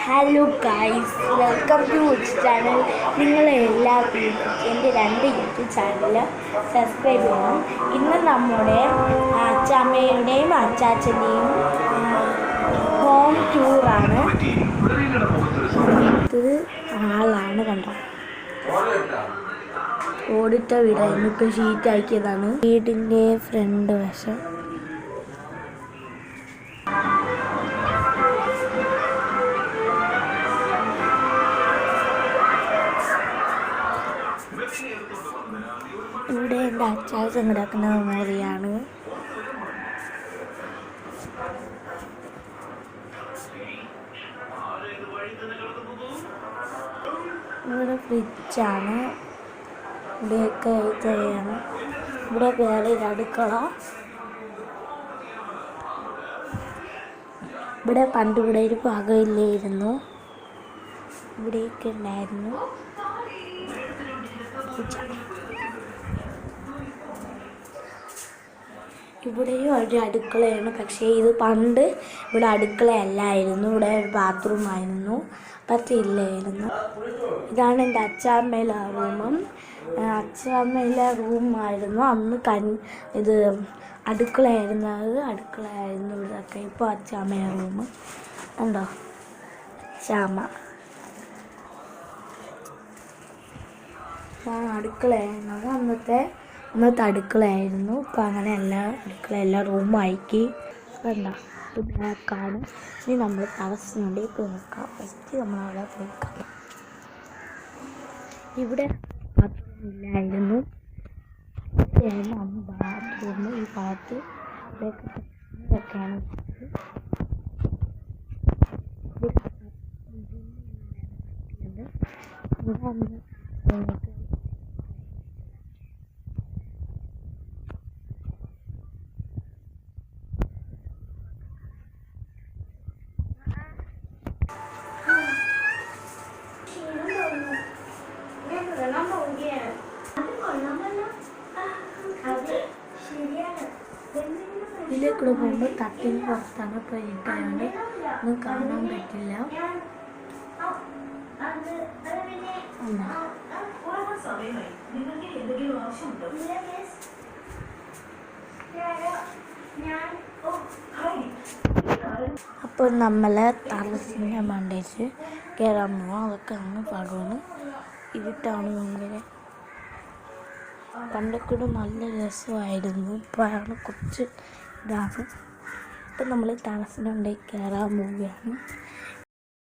Hello guys, welcome to channel. നിങ്ങളെല്ലാവരും എൻ്റെ 2 YouTube channel subscribe ചെയ്യണം. ഇന്ന് നമ്മുടെ അച്ചാമ്മയുടെയും അച്ചാച്ചൻ്റെയും ഹോം ടൂറാണ്. ഇത് ആളാണ് കണ്ടോ, ഓടിട്ട വീടായിരുന്നു, ഇപ്പം ഷീറ്റ് ആക്കിയതാണ്. വീടിൻ്റെ ഫ്രണ്ട് വശം ഇവിടെ എൻ്റെ അച്ചാച്ചൻ കിടക്കുന്ന മുറിയാണ്. ഇവിടെ ഫ്രിഡ്ജാണ്, ഇവിടെയൊക്കെ ചെയ്യാണ്. ഇവിടെ വേറെ അടുക്കള. ഇവിടെ പണ്ട് ഇവിടെ ഒരു പാകമില്ലായിരുന്നു, ഇവിടെയൊക്കെ ഉണ്ടായിരുന്നു. ഇവിടെയും ഒരു അടുക്കളയാണ്, പക്ഷേ ഇത് പണ്ട് ഇവിടെ അടുക്കളയല്ലായിരുന്നു, ഇവിടെ ഒരു ബാത്റൂമായിരുന്നു, പറ്റില്ലായിരുന്നു. ഇതാണ് എൻ്റെ അച്ചാമ്മയിലെ റൂമും. അച്ചാമ്മയിലെ റൂമായിരുന്നു അന്ന് ഇത് അടുക്കളയായിരുന്നു, ഇതൊക്കെ. ഇപ്പോൾ അച്ചാമ്മയുടെ റൂം ഉണ്ടോ, അച്ചാമ്മ. അടുക്കളയായിരുന്നത് അന്നത്തെ അടുക്കളയായിരുന്നു. ഇപ്പം അങ്ങനെയല്ല, അടുക്കളയെല്ലാം റൂമാക്കി. കണ്ടോ, ഇത് ബ്ലാക്കാണ്. ഇനി നമ്മൾ ടെറസിനുള്ളിൽ പോയി നോക്കാം. ഫസ്റ്റ് നമ്മളവിടെ പോയിക്കാം. ഇവിടെ ബാത്റൂമില്ലായിരുന്നു, അന്ന് ബാത്റൂം. ഈ ഭാഗത്ത് ഇതൊക്കെയാണ്. ഇതിലേക്കൂടെ പോകുമ്പോൾ തട്ടിന് പുറത്താണ്, ഇപ്പോൾ ഇരുട്ടായതുകൊണ്ട് ഒന്നും കാണാൻ പറ്റില്ല. അപ്പോൾ നമ്മൾ ടെറസിൻ്റെ മണ്ടേച്ച് കയറാൻ പോകാം. അതൊക്കെ അങ്ങ് പാടുവാണ്, ഇരുട്ടാണ് ഭയങ്കര. പണ്ടൊക്കെ നല്ല രസമായിരുന്നു, ഇപ്പോഴാണ് കുറച്ച് ഇതാണ്. ഇപ്പം നമ്മൾ ടെറസിനുള്ളിൽ കയറാൻ പോവുകയാണ്.